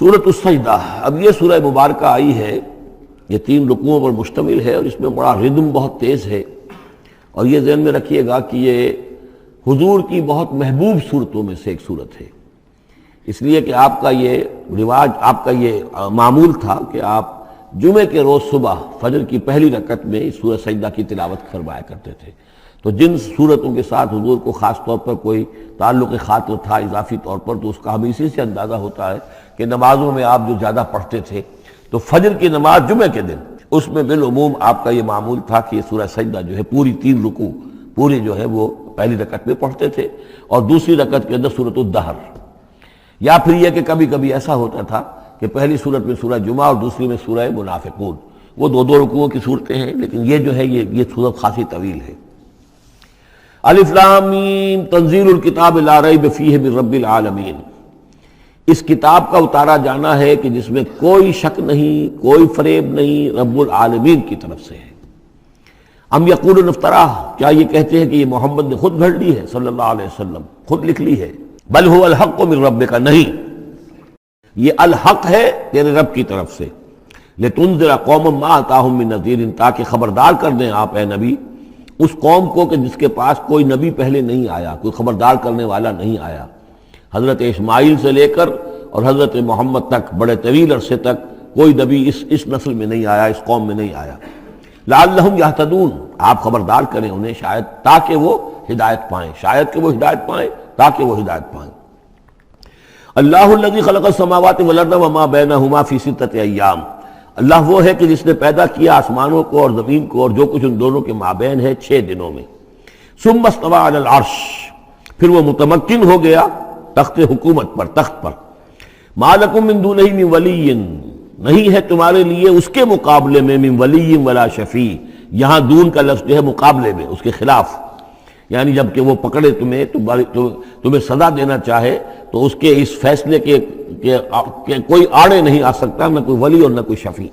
سورۃ السجدہ، اب یہ سورہ مبارکہ آئی ہے، یہ 3 رکوعوں پر مشتمل ہے اور اس میں بڑا ردم بہت تیز ہے، اور یہ ذہن میں رکھیے گا کہ یہ حضور کی بہت محبوب صورتوں میں سے ایک صورت ہے، اس لیے کہ آپ کا یہ رواج، آپ کا یہ معمول تھا کہ آپ جمعے کے روز صبح فجر کی پہلی رکعت میں اس سورہ سجدہ کی تلاوت فرمایا کرتے تھے۔ تو جن صورتوں کے ساتھ حضور کو خاص طور پر کوئی تعلق خاطر تھا اضافی طور پر، تو اس کا ہمیں اسی سے اندازہ ہوتا ہے کہ نمازوں میں آپ جو زیادہ پڑھتے تھے، تو فجر کی نماز جمعے کے دن اس میں بالعموم آپ کا یہ معمول تھا کہ یہ سورہ سجدہ جو ہے پوری 3 رکوع پوری جو ہے وہ پہلی رکعت میں پڑھتے تھے، اور دوسری رکعت کے اندر سورۃ الدہر، یا پھر یہ کہ کبھی کبھی ایسا ہوتا تھا کہ پہلی سورت میں سورہ جمعہ اور دوسری میں سورہ منافقون، وہ 2 رکوعوں کی صورتیں ہیں، لیکن یہ جو ہے یہ صورت خاصی طویل ہے۔ الف لام میم تنزیل الکتاب لا ریب فیہ من رب العالمین، اس کتاب کا اتارا جانا ہے کہ جس میں کوئی شک نہیں، کوئی فریب نہیں، رب العالمین کی طرف سے ہے۔ ام یقولون افتراہ، کیا یہ کہتے ہیں کہ یہ محمد نے خود گھڑ لی ہے صلی اللہ علیہ وسلم، خود لکھ لی ہے؟ بل هو الحق من ربک، نہیں، یہ الحق ہے تیرے رب کی طرف سے، لتنذر قوما ما اتاہم من نذیر، تاکہ خبردار کر دیں آپ اے نبی اس قوم کو کہ جس کے پاس کوئی نبی پہلے نہیں آیا، کوئی خبردار کرنے والا نہیں آیا۔ حضرت اسماعیل سے لے کر اور حضرت محمد تک بڑے طویل عرصے تک کوئی نبی اس نسل میں نہیں آیا، اس قوم میں نہیں آیا۔ لعلہم یہتدون، آپ خبردار کریں انہیں شاید تاکہ وہ ہدایت پائیں، شاید کہ وہ ہدایت پائیں، تاکہ وہ ہدایت پائیں۔ اللہ الذی خلق السماوات والارض وما بینہما فی 6 ایام، اللہ وہ ہے کہ جس نے پیدا کیا آسمانوں کو اور زمین کو اور جو کچھ ان دونوں کے مابین ہے 6 دنوں میں۔ ثم استوى علی العرش، پھر وہ متمکن ہو گیا تخت حکومت پر، تخت پر۔ ما لکم من دونہ من ولی، نہیں ہے تمہارے لیے اس کے مقابلے میں من ولی ولا شفیع، یہاں دون کا لفظ جو ہے مقابلے میں، اس کے خلاف، یعنی جب کہ وہ پکڑے تمہیں سزا دینا چاہے تو اس کے اس فیصلے کے کوئی آڑے نہیں آ سکتا، نہ کوئی ولی اور نہ کوئی شفیع۔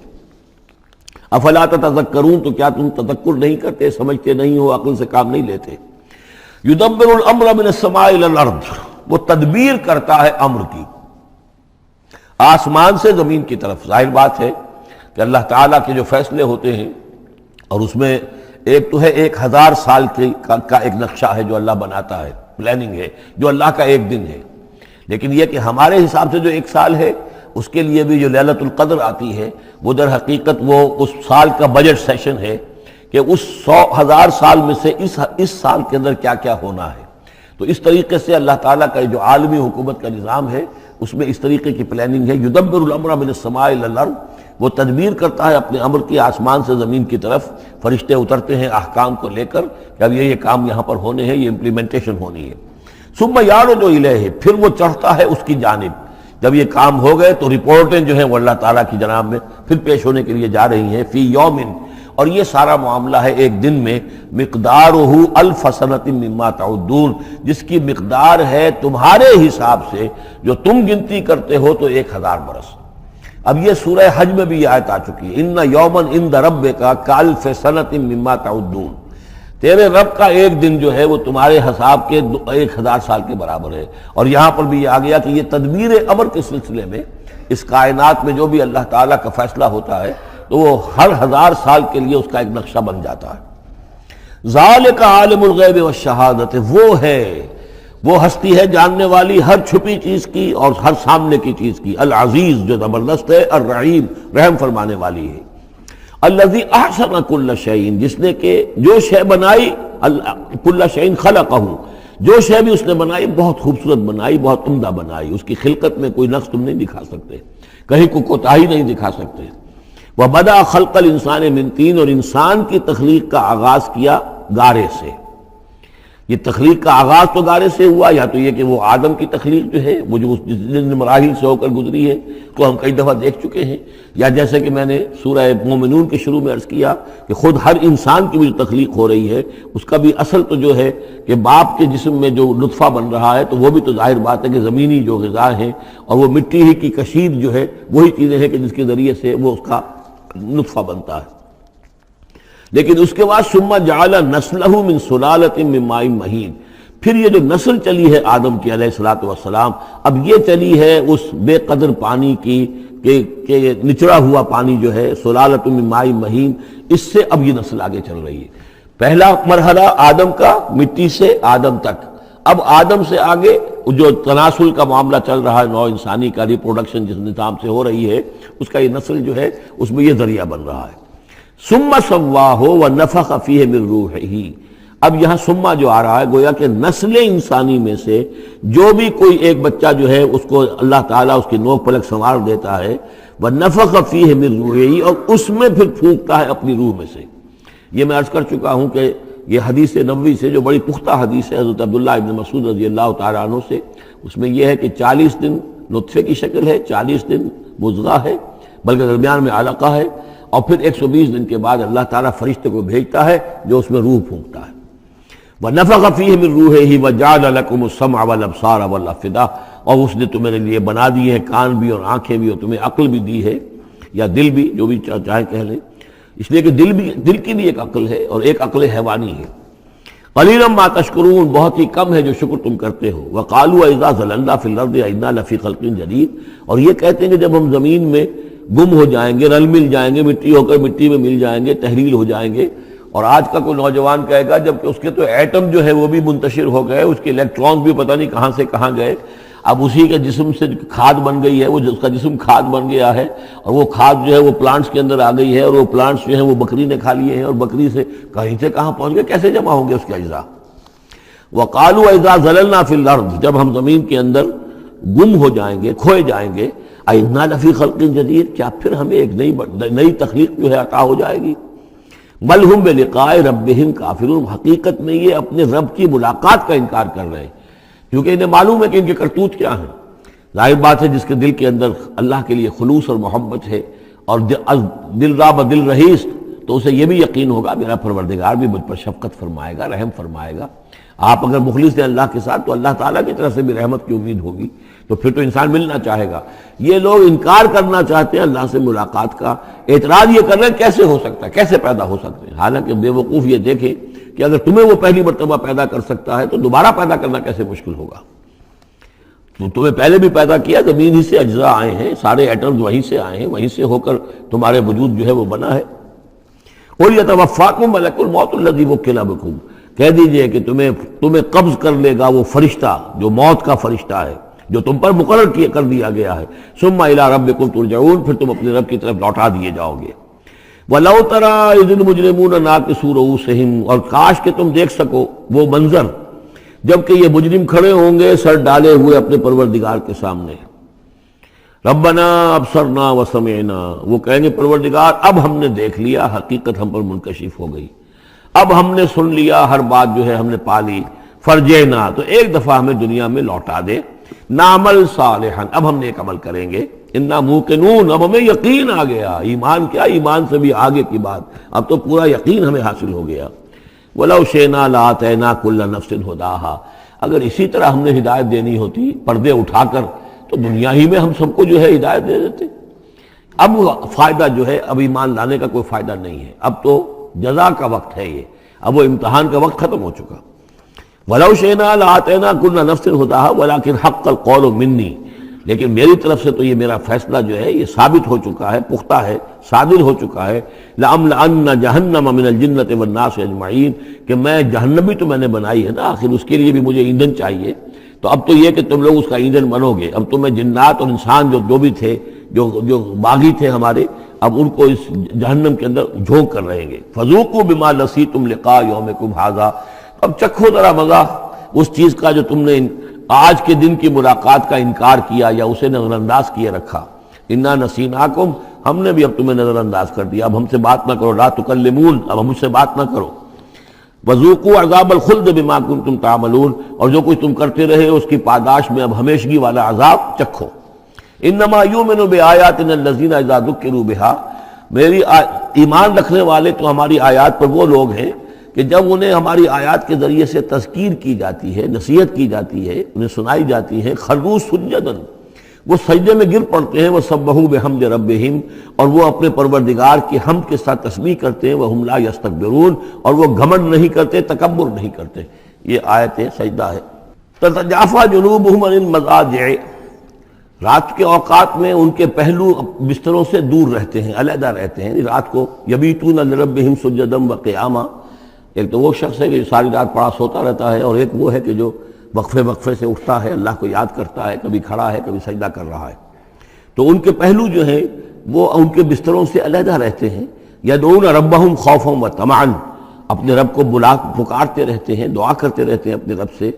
افلا تتذکرون، تو کیا تم تذکر نہیں کرتے، سمجھتے نہیں ہو، عقل سے کام نہیں لیتے؟ یدبر الامر من السماء الى الارض، وہ تدبیر کرتا ہے امر کی آسمان سے زمین کی طرف۔ ظاہر بات ہے کہ اللہ تعالیٰ کے جو فیصلے ہوتے ہیں، اور اس میں ایک تو ہے 1000 سال کا ایک نقشہ ہے جو اللہ بناتا ہے، پلاننگ ہے، جو اللہ کا ایک دن ہے، لیکن یہ کہ ہمارے حساب سے جو 1 سال ہے، اس کے لیے بھی جو لیلۃ القدر آتی ہے، وہ در حقیقت وہ اس سال کا بجٹ سیشن ہے کہ اس 100,000 سال میں سے اس سال کے اندر کیا کیا ہونا ہے۔ تو اس طریقے سے اللہ تعالیٰ کا جو عالمی حکومت کا نظام ہے، اس میں اس طریقے کی پلاننگ ہے۔ یدبر الامر من السماء الى الارض، وہ تدبیر کرتا ہے اپنے امر کی آسمان سے زمین کی طرف، فرشتے اترتے ہیں احکام کو لے کر کہ اب یہ کام یہاں پر ہونے ہیں، یہ امپلیمنٹیشن ہونی ہے۔ ثم یعرج الیہ، پھر وہ چڑھتا ہے اس کی جانب، جب یہ کام ہو گئے تو رپورٹیں جو ہیں وہ اللہ تعالیٰ کی جناب میں پھر پیش ہونے کے لیے جا رہی ہیں۔ فی یوم، اور یہ سارا معاملہ ہے ایک دن میں، مقدارہ 1000 سنۃ مما تعدون، جس کی مقدار ہے تمہارے حساب سے جو تم گنتی کرتے ہو تو 1000 برس۔ اب یہ سورہ حج میں بھی یہ آیت آ چکی ہے، ان یوما عند ربک کالف سنۃ مما تعدون، تیرے رب کا ایک دن جو ہے وہ تمہارے حساب کے 1000 سال کے برابر ہے۔ اور یہاں پر بھی یہ آ گیا کہ یہ تدبیر امر کے سلسلے میں اس کائنات میں جو بھی اللہ تعالیٰ کا فیصلہ ہوتا ہے تو وہ ہر 1000 سال کے لیے اس کا ایک نقشہ بن جاتا ہے۔ ذالک عالم الغیب والشہادۃ، وہ ہے، وہ ہستی ہے جاننے والی ہر چھپی چیز کی اور ہر سامنے کی چیز کی، العزیز جو زبردست ہے، الرحیم رحم فرمانے والی ہے۔ الذی احسن کل شیء، جس نے کہ جو شے بنائی، کل شیء خلقہ، جو شے بھی اس نے بنائی بہت خوبصورت بنائی، بہت عمدہ بنائی، اس کی خلقت میں کوئی نقص تم نہیں دکھا سکتے، کہیں کوئی کوتاہی نہیں دکھا سکتے۔ وبدأ خلق الانسان من طین، اور انسان کی تخلیق کا آغاز کیا گارے سے۔ یہ تخلیق کا آغاز تو گارے سے ہوا، یا تو یہ کہ وہ آدم کی تخلیق جو ہے وہ جو جن مراحل سے ہو کر گزری ہے تو ہم کئی دفعہ دیکھ چکے ہیں، یا جیسے کہ میں نے سورہ مومنون کے شروع میں عرض کیا کہ خود ہر انسان کی بھی جو تخلیق ہو رہی ہے اس کا بھی اصل تو جو ہے کہ باپ کے جسم میں جو نطفہ بن رہا ہے تو وہ بھی تو ظاہر بات ہے کہ زمینی جو غذا ہیں اور وہ مٹی ہی کی کشید جو ہے وہی چیزیں ہیں کہ جس کے ذریعے سے وہ اس کا نطفہ بنتا ہے۔ لیکن اس کے بعد ثم جعل نسلہ من سلالۃ من ماء مہین، پھر یہ جو نسل چلی ہے آدم کی علیہ الصلوۃ والسلام، اب یہ چلی ہے اس بے قدر پانی کی کہ نچڑا ہوا پانی جو ہے سلالۃ من ماء مہین، اس سے اب یہ نسل آگے چل رہی ہے۔ پہلا مرحلہ آدم کا، مٹی سے آدم تک، اب آدم سے آگے جو تناسل کا معاملہ چل رہا ہے، نوع انسانی کا ریپروڈکشن جس نظام سے ہو رہی ہے، اس کا یہ نسل جو ہے اس میں یہ ذریعہ بن رہا ہے۔ ثم سواہ ونفخ فیہ من روحہ، اب یہاں سما جو آ رہا ہے گویا کہ نسل انسانی میں سے جو بھی کوئی ایک بچہ جو ہے اس کو اللہ تعالیٰ اس کی نوک پلک سنوار دیتا ہے، ونفخ فیہ من روحہ، اور اس میں پھر پھونکتا ہے اپنی روح میں سے۔ یہ میں عرض کر چکا ہوں کہ یہ حدیث نبوی سے جو بڑی پختہ حدیث ہے حضرت عبداللہ ابن مسعود رضی اللہ تعالیٰ عنہ سے، اس میں یہ ہے کہ 40 دن نطفے کی شکل ہے، 40 دن مضغہ ہے، بلکہ درمیان میں علقہ ہے، اور پھر 120 دن کے بعد اللہ تعالیٰ فرشتے کو بھیجتا ہے جو اس میں روح پھونکتا ہے۔ وَنَفَخَ فِيهِ مِن رُوحِهِ وَجَعَلَ لَكُمُ السَّمْعَ وَالْأَبْصَارَ وَالْأَفْئِدَةَ، اور اس نے تمہارے لیے بنا دیے ہیں کان بھی اور آنکھیں بھی، اور تمہیں عقل بھی دی ہے، یا دل بھی، جو بھی چاہے کہہ لیں، اس لیے کہ دل کی بھی ایک عقل ہے اور ایک عقل حیوانی ہے۔ قَلِيلًا مَا تَشْكُرُونَ، بہت ہی کم ہے جو شکر تم کرتے ہو۔ وَقَالُوا إِذَا ضَلَلْنَا فِي الْأَرْضِ أَإِنَّا لَفِي خَلْقٍ جَدِيدٍ، اور یہ کہتے ہیں کہ جب ہم زمین میں گم ہو جائیں گے، رل مل جائیں گے، مٹی ہو کر مٹی میں مل جائیں گے، تحلیل ہو جائیں گے، اور آج کا کوئی نوجوان کہے گا جب کہ اس کے تو ایٹم جو ہے وہ بھی منتشر ہو گئے، اس کے الیکٹرانز بھی پتہ نہیں کہاں سے کہاں گئے، اب اسی کے جسم سے کھاد بن گئی ہے، وہ اس کا جسم کھاد بن گیا ہے، اور وہ کھاد جو ہے وہ پلانٹس کے اندر آ گئی ہے، اور وہ پلانٹس جو ہیں وہ بکری نے کھا لیے ہیں، اور بکری سے کہیں سے کہاں پہنچ گئے، کیسے جمع ہوں گے اس کے اجزاء۔ وَقَالُوا إِذَا ضَلَلْنَا فِي الْأَرْضِ، جب ہم زمین کے اندر گم ہو جائیں گے، کھوئے جائیں گے، أَإِنَّا لَفِي خَلْقٍ جَدِيدٍ، کیا پھر ہمیں ایک نئی تخلیق جو ہے عطا ہو جائے گی۔ بل ہم بلقاء ربہم کافرون، حقیقت میں یہ اپنے رب کی ملاقات کا انکار کر رہے ہیں، کیونکہ انہیں معلوم ہے کہ ان کے کرتوت کیا ہیں۔ ظاہر بات ہے جس کے دل کے اندر اللہ کے لیے خلوص اور محبت ہے، اور دل را بدل رہیس، تو اسے یہ بھی یقین ہوگا میرا پروردگار بھی مجھ پر شفقت فرمائے گا، رحم فرمائے گا۔ آپ اگر مخلص ہیں اللہ کے ساتھ تو اللہ تعالیٰ کی طرف سے بھی رحمت کی امید ہوگی، تو پھر تو انسان ملنا چاہے گا۔ یہ لوگ انکار کرنا چاہتے ہیں اللہ سے ملاقات کا، اعتراض یہ کر رہے ہیں کیسے ہو سکتا ہے، کیسے پیدا ہو سکتے ہیں، حالانکہ بے وقوف یہ دیکھیں کہ اگر تمہیں وہ پہلی مرتبہ پیدا کر سکتا ہے تو دوبارہ پیدا کرنا کیسے مشکل ہوگا۔ تو تمہیں پہلے بھی پیدا کیا، زمین ہی سے اجزاء آئے ہیں، سارے ایٹمز وہیں سے آئے ہیں، وہیں سے ہو کر تمہارے وجود جو ہے وہ بنا ہے۔ قُلْ يَتَوَفَّاكُم مَلَكُ الْمَوْتِ الَّذِي وُكِّلَ بِكُم، کہہ دیجئے کہ تمہیں قبض کر لے گا وہ فرشتہ جو موت کا فرشتہ ہے، جو تم پر مقرر کر دیا گیا ہے۔ ثُمَّ إِلَىٰ رَبِّكُمْ تُرْجَعُونَ، پھر تم اپنے رب کی طرف لوٹا دیے جاؤ گے۔ وَلَوْ تَرَىٰ إِذِ الْمُجْرِمُونَ نَاكِسُو رُءُوسِهِمْ، اور کاش کہ تم دیکھ سکو وہ منظر جبکہ یہ مجرم کھڑے ہوں گے سر ڈالے ہوئے اپنے پروردگار کے سامنے۔ ربنا ابصرنا وسمعنا، وہ کہیں گے پروردگار اب ہم نے دیکھ لیا، حقیقت ہم پر منکشف ہو گئی، اب ہم نے سن لیا، ہر بات جو ہے ہم نے پا لی۔ فرجعنا، تو ایک دفعہ ہمیں دنیا میں لوٹا دے، نعمل صالحا، اب ہم نیک عمل کریں گے، انا موقنون، اب ہمیں یقین آ گیا، ایمان کیا، ایمان سے بھی آگے کی بات، اب تو پورا یقین ہمیں حاصل ہو گیا۔ وَلَوْ شِئْنَا لَآتَيْنَا كُلَّ نَفْسٍ هُدَاهَا، اگر اسی طرح ہم نے ہدایت دینی ہوتی پردے اٹھا کر تو دنیا ہی میں ہم سب کو جو ہے ہدایت دے دیتے۔ اب فائدہ جو ہے اب ایمان لانے کا کوئی فائدہ نہیں ہے، اب تو جزا کا وقت ہے، یہ اب وہ امتحان کا وقت ختم ہو چکا۔ وَلَوْ شِئْنَا لَآتَيْنَا كُلَّ نَفْسٍ هُدَاهَا وَلَكِنْ حَقَّ الْقَوْلُ مِنِّي، لیکن میری طرف سے تو یہ میرا فیصلہ جو ہے یہ ثابت ہو چکا ہے، پختہ ہے، صادر ہو چکا ہے۔ لَأَمْلَأَنَّ جَهَنَّمَ مِنَ الْجِنَّةِ وَالنَّاسِ أَجْمَعِينَ، کہ میں جہنم بھی تو میں نے بنائی ہے نا، آخر اس کے لیے بھی مجھے ایندھن چاہیے، تو اب تو یہ کہ تم لوگ اس کا ایندھن بنو گے، اب تو میں جنات اور انسان جو بھی تھے، جو باغی تھے ہمارے، اب ان کو اس جہنم کے اندر جھونک کر رہیں گے۔ فَذُوقُوا بِمَا نَسِيتُمْ لِقَاءَ يَوْمِكُمْ هَذَا، اب چکھو ذرا مزہ اس چیز کا جو تم نے آج کے دن کی ملاقات کا انکار کیا یا اسے نظر انداز کیے رکھا۔ انا نسیناکم، ہم نے بھی اب تمہیں نظر انداز کر دیا، اب ہم سے بات نہ کرو، لا تکلمون، اب ہم سے بات نہ کرو۔ وذوقوا عذاب الخلد بما کنتم تعملون، اور جو کچھ تم کرتے رہے اس کی پاداش میں اب ہمیشگی والا عذاب چکھو۔ انما یؤمن بآیاتنا الذین اذا ذکروا بها، میری ایمان رکھنے والے تو ہماری آیات پر وہ لوگ ہیں کہ جب انہیں ہماری آیات کے ذریعے سے تذکیر کی جاتی ہے، نصیحت کی جاتی ہے، انہیں سنائی جاتی ہے، خروا سجدا، وہ سجدے میں گر پڑتے ہیں، وسبحوا بحمد ربہم، اور وہ اپنے پروردگار کی حمد کے ساتھ تسبیح کرتے ہیں، وہم لا یستکبرون، اور وہ گھمنڈ نہیں کرتے، تکبر نہیں کرتے۔ یہ آیت سجدہ ہے۔ تتجافی جنوبہم عن المضاجع، رات کے اوقات میں ان کے پہلو بستروں سے دور رہتے ہیں، علیحدہ رہتے ہیں، رات کو یبیتون لربہم سجدا وقیاما۔ ایک تو وہ شخص ہے کہ ساری رات پڑا سوتا رہتا ہے، اور ایک وہ ہے کہ جو وقفے وقفے سے اٹھتا ہے، اللہ کو یاد کرتا ہے، کبھی کھڑا ہے کبھی سجدہ کر رہا ہے۔ تو ان کے پہلو جو ہیں وہ ان کے بستروں سے علیحدہ رہتے ہیں۔ یدعون ربہم خوفا وطمعا، اپنے رب کو پکارتے رہتے ہیں، دعا کرتے رہتے ہیں اپنے رب سے،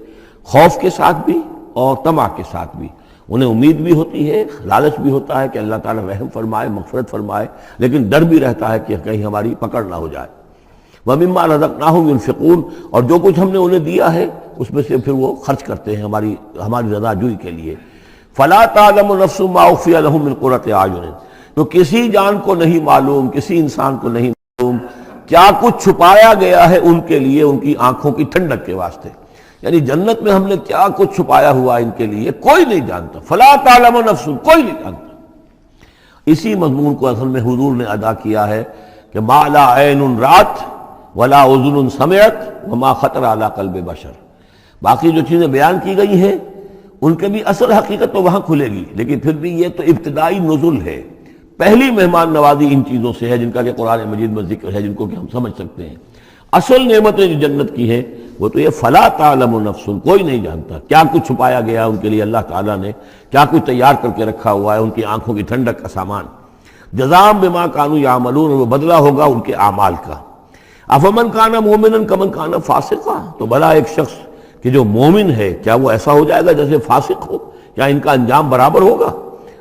خوف کے ساتھ بھی اور طمع کے ساتھ بھی۔ انہیں امید بھی ہوتی ہے، لالچ بھی ہوتا ہے کہ اللہ تعالیٰ رحم فرمائے، مغفرت فرمائے، لیکن ڈر بھی رہتا ہے کہ کہیں ہماری پکڑ نہ ہو جائے۔ وَمِمَّا رَزَقْنَاهُمْ يُنْفِقُونَ، اور جو کچھ ہم نے انہیں دیا ہے اس میں سے پھر وہ خرچ کرتے ہیں ہماری رضا جوئی کے لیے۔ فَلَا تَعْلَمُ نَفْسٌ مَّا أُخْفِيَ لَهُم مِّن قُرَّةِ أَعْيُنٍ، تو کسی جان کو نہیں معلوم، کسی انسان کو نہیں معلوم کیا کچھ چھپایا گیا ہے ان کے لیے ان کی آنکھوں کی ٹھنڈک کے واسطے۔ یعنی جنت میں ہم نے کیا کچھ چھپایا ہوا ان کے لیے کوئی نہیں جانتا۔ فَلَا تَعْلَمُ نَفْسٌ، کوئی نہیں جانتا۔ اسی مضمون کو اصل میں حضور نے ادا کیا ہے کہ مَا لَا عَيْنٌ رَأَتْ وَلَا أُذُنٌ سَمِعَتْ وَمَا خَطَرَ عَلَىٰ قَلْبِ بَشَرٍ۔ باقی جو چیزیں بیان کی گئی ہیں ان کے بھی اصل حقیقت تو وہاں کھلے گی، لیکن پھر بھی یہ تو ابتدائی نزول ہے، پہلی مہمان نوازی ان چیزوں سے ہے جن کا کہ قرآن مجید میں ذکر ہے، جن کو کہ ہم سمجھ سکتے ہیں۔ اصل نعمتیں جو جنت کی ہیں وہ تو یہ فلا تعلم نفس، کوئی نہیں جانتا کیا کچھ چھپایا گیا ان کے لیے، اللہ تعالیٰ نے کیا کچھ تیار کر کے رکھا ہوا ہے ان کی آنکھوں کی ٹھنڈک کا سامان۔ جزاء بما كانوا يعملون، وہ بدلہ ہوگا ان کے اعمال کا۔ افمن کان مومنا کمن کان فاسقا، تو بھلا ایک شخص کہ جو مومن ہے کیا وہ ایسا ہو جائے گا جیسے فاسق ہو؟ کیا ان کا انجام برابر ہوگا؟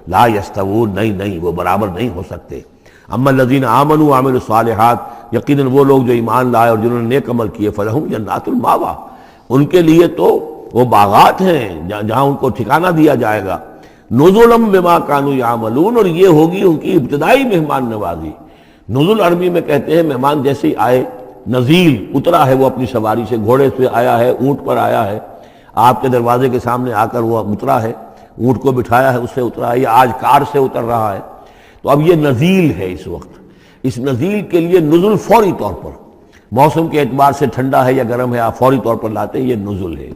لا یستوون، نہیں وہ برابر نہیں ہو سکتے۔ اما الذین آمنوا وعملوا الصالحات، یقیناً وہ لوگ جو ایمان لائے اور جنہوں نے نیک عمل کیے، فلہم جنات الماوا، ان کے لیے تو وہ باغات ہیں جہاں ان کو ٹھکانہ دیا جائے گا۔ نزلا بما كانوا يعملون، اور یہ ہوگی ان کی ابتدائی مہمان نوازی۔ نزل عربی میں کہتے ہیں مہمان جیسے ہی آئے، نزیل اترا ہے وہ اپنی سواری سے، گھوڑے سے آیا ہے، اونٹ پر آیا ہے، آپ کے دروازے کے سامنے آ کر وہ اترا ہے، اونٹ کو بٹھایا ہے، اس سے اترا ہے، یا آج کار سے اتر رہا ہے۔ تو اب یہ نزیل ہے اس وقت۔ اس نزیل کے لیے نزل فوری طور پر، موسم کے اعتبار سے ٹھنڈا ہے یا گرم ہے، آپ فوری طور پر لاتے ہیں، یہ نزل ہے۔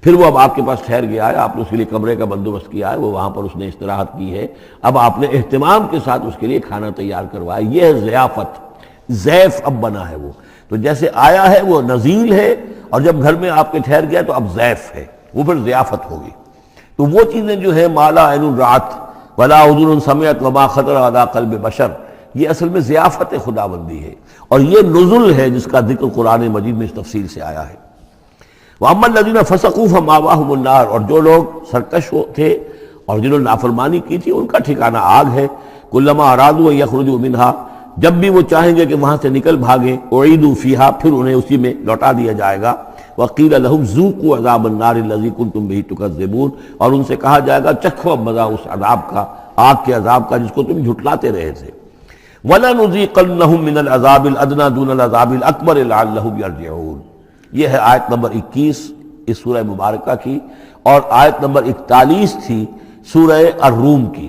پھر وہ اب آپ کے پاس ٹھہر گیا ہے، آپ نے اس کے لیے کمرے کا بندوبست کیا ہے، وہ وہاں پر اس نے استراحت کی ہے، اب آپ نے اہتمام کے ساتھ اس کے لیے کھانا تیار کروایا، یہ ہے ضیافت۔ ضیف اب بنا ہے وہ، تو جیسے آیا ہے وہ نزیل ہے، اور جب گھر میں آپ کے ٹھہر گیا تو اب ضیف ہے، وہ پھر ضیافت ہوگی۔ تو وہ چیزیں جو ہے ما لا عین رأت ولا اذن سمعت وما خطر علی قلب بشر، یہ اصل میں ضیافت خداوندی ہے، اور یہ نزل ہے جس کا ذکر قرآن مجید میں اس تفصیل سے آیا ہے۔ وَأَمَّا الَّذِينَ فَسَقُوا فَمَأْوَاهُمُ النَّارُ، اور جو لوگ سرکش تھے اور جنہوں نے نافرمانی کی تھی ان کا ٹھکانہ آگ ہے۔ كُلَّمَا أَرَادُوا أَن يَخْرُجُوا مِنْهَا، جب بھی وہ چاہیں گے کہ وہاں سے نکل بھاگیں، أُعِيدُوا فِيهَا، پھر انہیں اسی میں لوٹا دیا جائے گا۔ وَقِيلَ لَهُمْ ذُوقُوا عَذَابَ النَّارِ الَّذِي كُنتُمْ بِهِ تُكَذِّبُونَ، اور ان سے کہا جائے گا چکھو مزہ اس عذاب کا، آگ کے عذاب کا جس کو تم جھٹلاتے رہے تھے۔ وَلَنُذِيقَنَّهُم مِّنَ الْعَذَابِ الْأَدْنَىٰ دُونَ الْعَذَابِ الْأَكْبَرِ لَعَلَّهُمْ يَرْجِعُونَ۔ یہ ہے آیت نمبر 21 اس سورہ مبارکہ کی، اور آیت نمبر 41 تھی سورہ الروم کی۔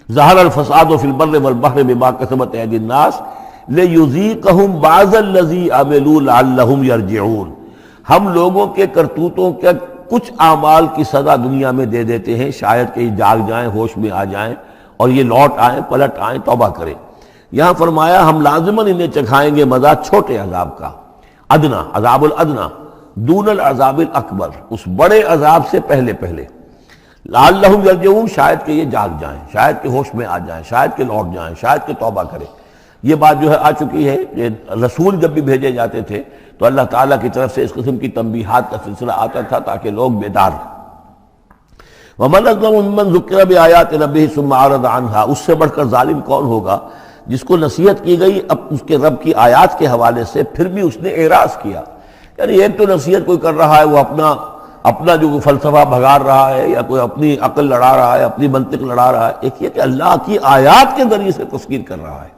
ظہر الفساد فی البر والبحر بما کسبت ایدی الناس لیذیقہم بعض الذی عملوا لعلہم یرجعون، ہم لوگوں کے کرتوتوں کے کچھ اعمال کی سزا دنیا میں دے دیتے ہیں، شاید کہ یہ جاگ جائیں، ہوش میں آ جائیں اور یہ لوٹ آئیں، پلٹ آئیں، توبہ کریں۔ یہاں فرمایا ہم لازماً انہیں چکھائیں گے مزہ چھوٹے عذاب کا، ادنا، عذاب الادنا، دون العذاب الاکبر، اس بڑے عذاب سے پہلے پہلے، لعلہم یرجعون، شاید کہ یہ جاگ جائیں، شاید کہ ہوش میں آ جائیں، شاید کہ لوٹ جائیں، شاید کہ توبہ کریں۔ یہ بات جو ہے آ چکی ہے کہ رسول جب بھی بھیجے جاتے تھے تو اللہ تعالیٰ کی طرف سے اس قسم کی تنبیہات کا سلسلہ آتا تھا تاکہ لوگ بیدار رہیں۔ وَمَنْ أَظْلَمُ مِمَّنْ ذُكِّرَ بِآيَاتِ رَبِّهِ ثُمَّ أَعْرَضَ عَنْهَا، اس سے بڑھ کر ظالم کون ہوگا جس کو نصیحت کی گئی اب اس کے رب کی آیات کے حوالے سے پھر بھی اس نے اعراض کیا۔ یعنی ایک تو نصیحت کوئی کر رہا ہے وہ اپنا جو فلسفہ بھگار رہا ہے یا کوئی اپنی عقل لڑا رہا ہے، اپنی منطق لڑا رہا ہے، ایک یہ کہ اللہ کی آیات کے ذریعے سے تذکیر کر رہا ہے،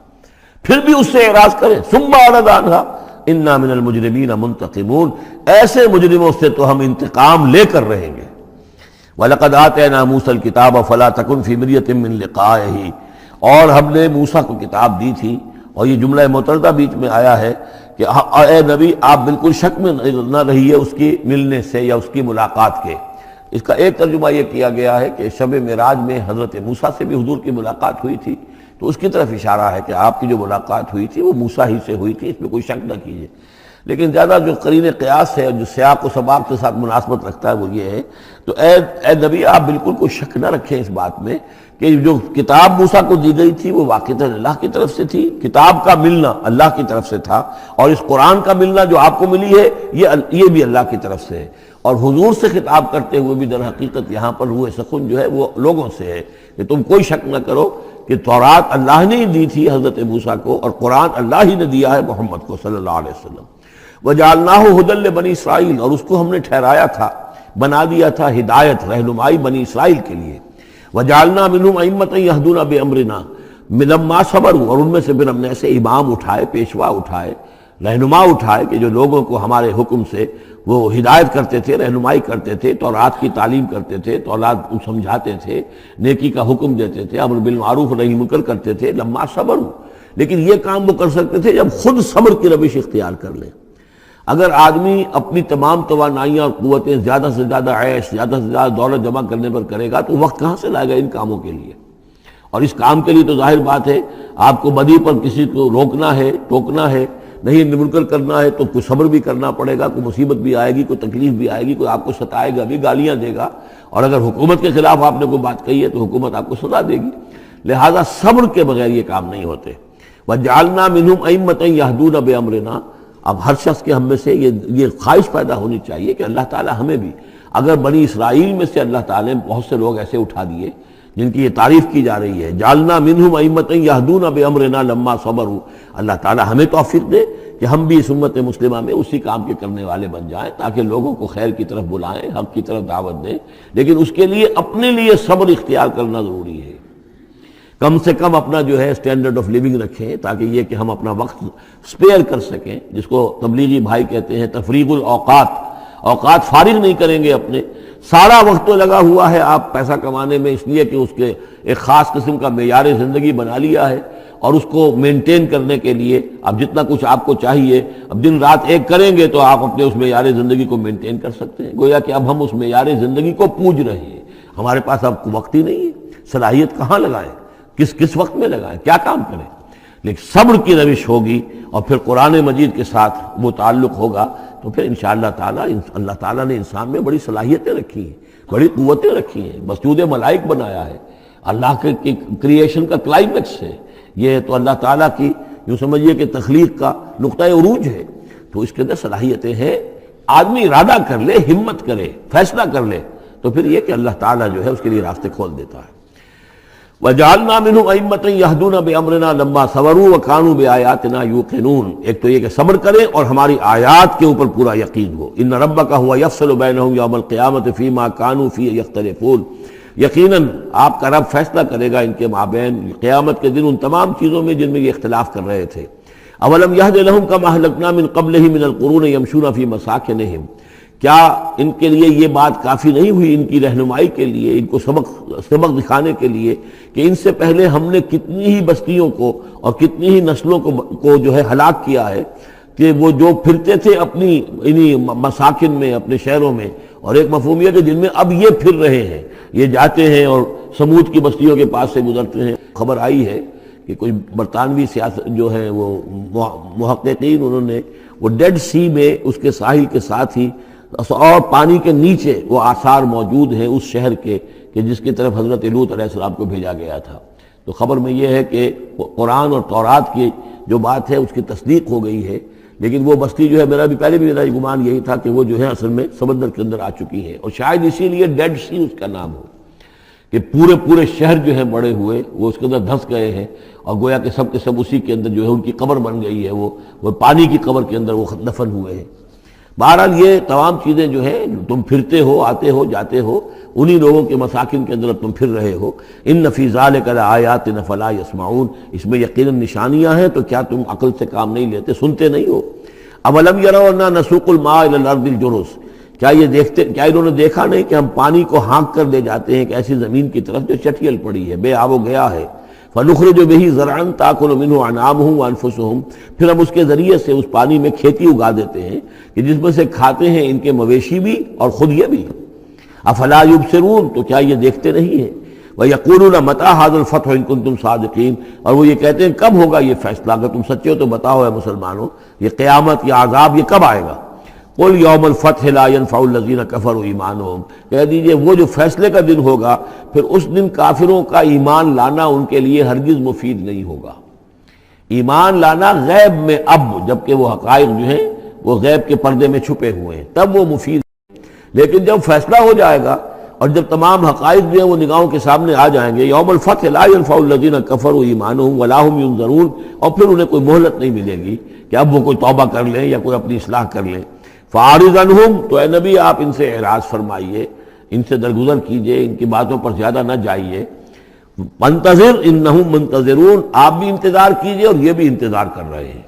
پھر بھی اس سے اعراض کرے۔ ثم اعرض عنها انا من المجرمین منتقمون، ایسے مجرموں سے تو ہم انتقام لے کر رہیں گے۔ وَلَقَدْ آتَيْنَا مُوسَى الْكِتَابَ فَلَا تَكُنْ فِي مِرْيَةٍ مِّن لِقَائِهِ، اور ہم نے موسیٰ کو کتاب دی تھی، اور یہ جملہ متردہ بیچ میں آیا ہے کہ اے نبی آپ بالکل شک میں نہ رہیے اس کی ملنے سے یا اس کی ملاقات کے۔ اس کا ایک ترجمہ یہ کیا گیا ہے کہ شب معراج میں حضرت موسیٰ سے بھی حضور کی ملاقات ہوئی تھی، تو اس کی طرف اشارہ ہے کہ آپ کی جو ملاقات ہوئی تھی وہ موسیٰ ہی سے ہوئی تھی، اس میں کوئی شک نہ کیجیے۔ لیکن زیادہ جو قرین قیاس ہے اور جو سیاق و سباق کے ساتھ مناسبت رکھتا ہے وہ یہ ہے، تو اے نبی آپ بالکل کوئی شک نہ رکھیں اس بات میں کہ جو کتاب موسیٰ کو دی گئی تھی وہ واقعتاً اللہ کی طرف سے تھی، کتاب کا ملنا اللہ کی طرف سے تھا، اور اس قرآن کا ملنا جو آپ کو ملی ہے یہ بھی اللہ کی طرف سے ہے۔ اور حضور سے خطاب کرتے ہوئے بھی در حقیقت یہاں پر روح سخن جو ہے وہ لوگوں سے ہے کہ تم کوئی شک نہ کرو کہ تورات اللہ نے ہی دی تھی حضرت موسیٰ کو، اور قرآن اللہ ہی نے دیا ہے محمد کو صلی اللہ علیہ وسلم۔ وَجَعَلْنَاهُ هُدًى لِبَنِي اسرائیل، اور اس کو ہم نے ٹھہرایا تھا، بنا دیا تھا ہدایت، رہنمائی بنی اسرائیل کے لیے۔ وَجَعَلْنَا مِنْهُمْ أَئِمَّةً يَهْدُونَ بِأَمْرِنَا لَمَّا صَبَرُوا، اور ان میں سے پھر ہم نے ایسے امام اٹھائے، پیشوا اٹھائے، رہنما اٹھائے کہ جو لوگوں کو ہمارے حکم سے وہ ہدایت کرتے تھے، رہنمائی کرتے تھے، تورات کی تعلیم کرتے تھے، تورات کو سمجھاتے تھے، نیکی کا حکم دیتے تھے، امر بالمعروف نہی منکر کرتے تھے۔ لما صبروا، لیکن یہ کام وہ کر سکتے تھے جب خود صبر کی روش اختیار کر لیں۔ اگر آدمی اپنی تمام توانائیاں اور قوتیں زیادہ سے زیادہ عیش، زیادہ سے زیادہ دولت جمع کرنے پر کرے گا تو وقت کہاں سے لائے گا ان کاموں کے لیے؟ اور اس کام کے لیے تو ظاہر بات ہے آپ کو بدی پر کسی کو روکنا ہے، ٹوکنا ہے، نہیں منکر کرنا ہے تو کوئی صبر بھی کرنا پڑے گا، کوئی مصیبت بھی آئے گی، کوئی تکلیف بھی آئے گی، کوئی آپ کو ستائے گا بھی، گالیاں دے گا، اور اگر حکومت کے خلاف آپ نے کوئی بات کہی ہے تو حکومت آپ کو سزا دے گی۔ لہذا صبر کے بغیر یہ کام نہیں ہوتے۔ وَجَعَلْنَا مِنْهُمْ أَئِمَّةً يَهْدُونَ بِأَمْرِنَا، اب ہر شخص کے ہم میں سے یہ خواہش پیدا ہونی چاہیے کہ اللہ تعالیٰ ہمیں بھی، اگر بنی اسرائیل میں سے اللہ تعالیٰ نے بہت سے لوگ ایسے اٹھا دیے جن کی یہ تعریف کی جا رہی ہے، جعلنا منہم ائمۃ یہدون بامرنا لما صبروا، اللہ تعالیٰ ہمیں توفیق دے کہ ہم بھی اس امت مسلمہ میں اسی کام کے کرنے والے بن جائیں، تاکہ لوگوں کو خیر کی طرف بلائیں، حق کی طرف دعوت دیں، لیکن اس کے لیے اپنے لیے صبر اختیار کرنا ضروری ہے۔ کم سے کم اپنا جو ہے اسٹینڈرڈ آف لیونگ رکھیں، تاکہ یہ کہ ہم اپنا وقت سپیئر کر سکیں، جس کو تبلیغی بھائی کہتے ہیں تفریغ الاوقات، اوقات فارغ نہیں کریں گے اپنے، سارا وقت تو لگا ہوا ہے آپ پیسہ کمانے میں، اس لیے کہ اس کے ایک خاص قسم کا معیار زندگی بنا لیا ہے، اور اس کو مینٹین کرنے کے لیے اب جتنا کچھ آپ کو چاہیے، اب دن رات ایک کریں گے تو آپ اپنے اس معیار زندگی کو مینٹین کر سکتے ہیں۔ گویا کہ اب ہم اس معیار زندگی کو پوج رہے ہیں، ہمارے پاس اب وقت ہی نہیں ہے، صلاحیت کہاں لگائیں، کس وقت میں لگائیں، کیا کام کریں۔ لیکن صبر کی روش ہوگی اور پھر قرآن مجید کے ساتھ وہ تعلق ہوگا تو پھر انشاءاللہ تعالیٰ اللہ تعالیٰ نے انسان میں بڑی صلاحیتیں رکھی ہیں، بڑی قوتیں رکھی ہیں، مسجود ملائک بنایا ہے، اللہ کے کریشن کا کلائمیکس ہے یہ، تو اللہ تعالیٰ کی یوں سمجھیے کہ تخلیق کا نقطۂ عروج ہے، تو اس کے اندر صلاحیتیں ہیں۔ آدمی ارادہ کر لے، ہمت کرے، فیصلہ کر لے تو پھر یہ کہ اللہ تعالیٰ جو ہے اس کے لیے راستے کھول دیتا ہے۔ وَجَعَلْنَا مِنْهُمْ أَئِمَّةً يَهْدُونَ بِأَمْرِنَا لَمَّا صَبَرُوا وَكَانُوا بِآيَاتِنَا يُوقِنُونَ، ایک تو یہ کہ صبر کریں اور ہماری آیات کے اوپر پورا یقین ہو۔ إِنَّ رَبَّكَ هُوَ يَفْصِلُ بَيْنَهُمْ يَوْمَ الْقِيَامَةِ فِيمَا كَانُوا فِيهِ يَخْتَلِفُونَ، یقیناً آپ کا رب فیصلہ کرے گا ان کے مابین قیامت کے دن ان تمام چیزوں میں جن میں یہ اختلاف کر رہے تھے۔ أَوَلَمْ يَهْدِ لَهُمْ كَمَا أَهْلَكْنَا مِنْ قَبْلِهِمْ مِنَ الْقُرُونِ يَمْشُونَ فِي مَسَاكِنِهِمْ، کیا ان کے لیے یہ بات کافی نہیں ہوئی، ان کی رہنمائی کے لیے، ان کو سبق دکھانے کے لیے کہ ان سے پہلے ہم نے کتنی ہی بستیوں کو اور کتنی ہی نسلوں کو جو ہے ہلاک کیا ہے، کہ وہ جو پھرتے تھے اپنی انہی مساکن میں، اپنے شہروں میں، اور ایک مفہوم یہ کہ جن میں اب یہ پھر رہے ہیں، یہ جاتے ہیں اور سمود کی بستیوں کے پاس سے گزرتے ہیں۔ خبر آئی ہے کہ کوئی برطانوی سیاست جو ہے وہ محققین، انہوں نے وہ ڈیڈ سی میں اس کے ساحل کے ساتھ ہی اور پانی کے نیچے وہ آثار موجود ہیں اس شہر کے کہ جس کی طرف حضرت لوط علیہ السلام کو بھیجا گیا تھا۔ تو خبر میں یہ ہے کہ قرآن اور تورات کی جو بات ہے اس کی تصدیق ہو گئی ہے، لیکن وہ بستی جو ہے پہلے بھی میرا گمان یہی تھا کہ وہ جو ہے اصل میں سمندر کے اندر آ چکی ہے، اور شاید اسی لیے ڈیڈ سی اس کا نام ہو کہ پورے شہر جو ہیں بڑے ہوئے وہ اس کے اندر دھنس گئے ہیں، اور گویا کہ سب کے سب اسی کے اندر جو ہے ان کی قبر بن گئی ہے، وہ پانی کی قبر کے اندر وہ دفن ہوئے ہیں۔ بہرحال یہ تمام چیزیں جو ہیں تم پھرتے ہو، آتے ہو، جاتے ہو، انہی لوگوں کے مساکن کے اندر تم پھر رہے ہو۔ ان فی ذلک لآیات فلا یسمعون، اس میں یقیناً نشانیاں ہیں، تو کیا تم عقل سے کام نہیں لیتے، سنتے نہیں ہو؟ اولم یروا انا نسوق الماء الی الارض الجرز، کیا انہوں نے دیکھا نہیں کہ ہم پانی کو ہانک کر لے جاتے ہیں ایک ایسی زمین کی طرف جو چٹیل پڑی ہے، بے آب و گیا ہے۔ فنخرج به زرعا تاکل منه انعامهم وانفسهم، پھر ہم اس کے ذریعے سے اس پانی میں کھیتی اگا دیتے ہیں کہ جس میں سے کھاتے ہیں ان کے مویشی بھی اور خود یہ بھی۔ افلا یبصرون، تو کیا یہ دیکھتے نہیں ہیں؟ وَيَقُولُونَ مَتَىٰ هَٰذَا الْفَتْحُ إِن كُنتُمْ صَادِقِينَ، اور وہ یہ کہتے ہیں کب ہوگا یہ فیصلہ، اگر تم سچے ہو تو بتاؤ اے مسلمانوں، یہ قیامت یا عذاب یہ کب آئے گا؟ قُلْ يَوْمَ الْفَتْحِ لَا يَنفَعُ الَّذِينَ كَفَرُوا إِيمَانُهُمْ، کہہ دیجئے وہ جو فیصلے کا دن ہوگا پھر اس دن کافروں کا ایمان لانا ان کے لیے ہرگز مفید نہیں ہوگا۔ ایمان لانا غیب میں اب، جبکہ وہ حقائق جو ہیں وہ غیب کے پردے میں چھپے ہوئے ہیں، تب وہ مفید، لیکن جب فیصلہ ہو جائے گا اور جب تمام حقائق جو ہیں وہ نگاہوں کے سامنے آ جائیں گے، یوم الفتح لا ينفع الذین کفروا ایمانہم ولا هم ینظرون، اور پھر انہیں کوئی مہلت نہیں ملے گی کہ اب وہ کوئی توبہ کر لیں یا کوئی اپنی اصلاح کر لیں۔ فاعرض عنہم، تو اے نبی آپ ان سے اعراض فرمائیے، ان سے درگزر کیجئے، ان کی باتوں پر زیادہ نہ جائیے۔ منتظر انہم منتظرون، آپ بھی انتظار کیجئے اور یہ بھی انتظار کر رہے ہیں۔